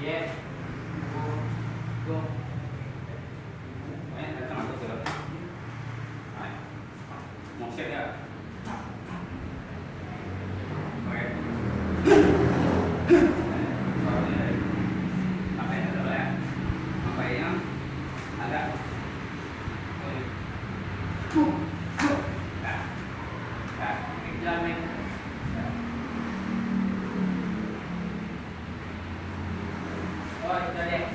Yes. Go. Đấy, các bạn có thể đấy. Một set nhá. Ok. Sampai dulu ya. Sampai yang ada. Jalan nih. Oh, sudah deh.